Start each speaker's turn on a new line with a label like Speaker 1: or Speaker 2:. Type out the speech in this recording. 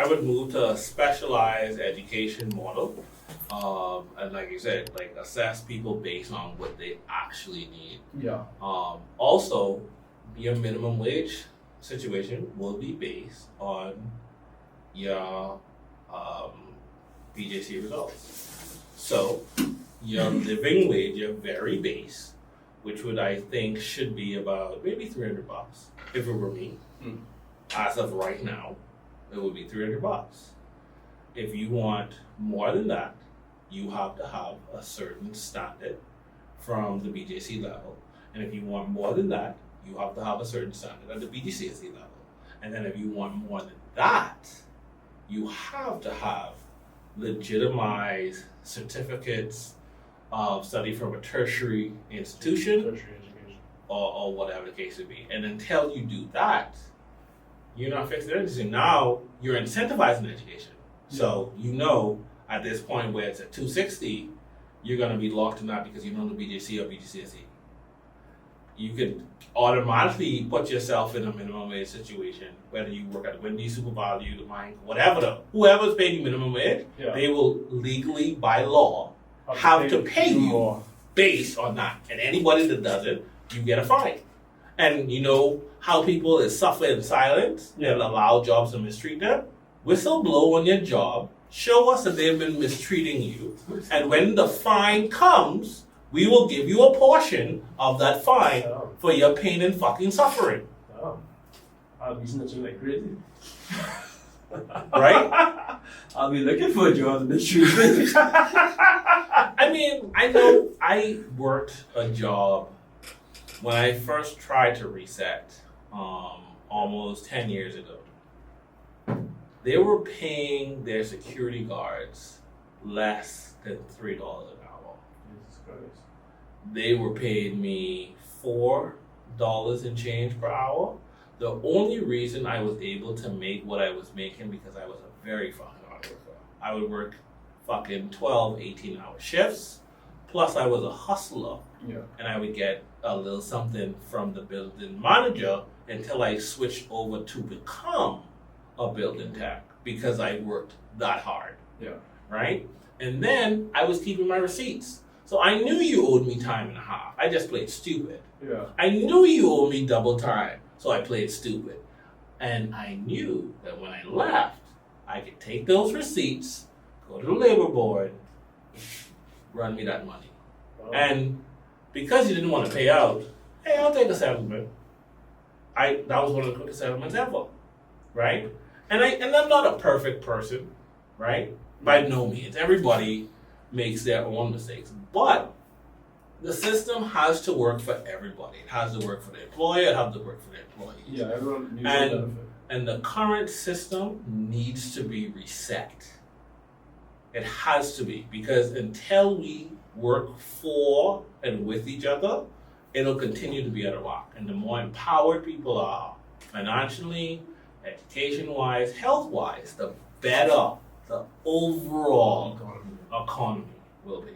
Speaker 1: I would move to a specialized education model. And like you said, like assess people based on what they actually need.
Speaker 2: Yeah.
Speaker 1: Also, your minimum wage situation will be based on your BJC results. So your living wage, your very base, which would I think should be about maybe $300 if it were me. As of right now, it would be $300. If you want more than that, you have to have a certain standard from the BJC level. And if you want more than that, you have to have a certain standard at the BGCSE level. And then if you want more than that, you have to have legitimized certificates of study from a tertiary institution.
Speaker 2: Tertiary education.
Speaker 1: Or whatever the case would be. And until you do that, you're not fixing anything. Now you're incentivizing education. So you know at this point where it's at 260, you're going to be locked in that because you know the BJC or BGCSE. You can automatically put yourself in a minimum wage situation, whether you work at Wendy's, Super Value, the Mine, whatever. Whoever's paying you minimum wage, they will legally, by law, have to pay you based on that. And anybody that doesn't, you get a fine. And you know how people suffer in silence and allow jobs to mistreat them? Whistleblow on your job. Show us that they've been mistreating you. And when the fine comes, we will give you a portion of that fine for your pain and fucking suffering.
Speaker 2: I'll be snitching like crazy.
Speaker 1: Right?
Speaker 2: I'll be looking for a job in the street.
Speaker 1: I mean, I know I worked a job when I first tried to reset almost 10 years ago. They were paying their security guards less than $3 an hour.
Speaker 2: Jesus Christ.
Speaker 1: They were paying me $4 and change per hour. The only reason I was able to make what I was making because I was a very fucking hard worker. I would work fucking 12, 18-hour shifts. Plus I was a hustler.
Speaker 2: Yeah.
Speaker 1: And I would get a little something from the building manager until I switched over to become a building tech because I worked that hard.
Speaker 2: Yeah.
Speaker 1: Right? And then I was keeping my receipts. So I knew you owed me time and a half. I just played stupid.
Speaker 2: Yeah.
Speaker 1: I knew you owed me double time. So I played stupid. And I knew that when I left, I could take those receipts, go to the labor board, run me that money. And because you didn't want to pay out, hey, I'll take a settlement. That was one of the quickest settlements ever, right? And I'm not a perfect person, right? By no means. Everybody makes their own mistakes, but the system has to work for everybody. It has to work for the employer. It has to work for the employees.
Speaker 2: Yeah, everyone needs a benefit.
Speaker 1: And the current system needs to be reset. It has to be, because until we work for and with each other, it'll continue to be out of whack. And the more empowered people are, financially, education-wise, health-wise, the better the overall economy will be.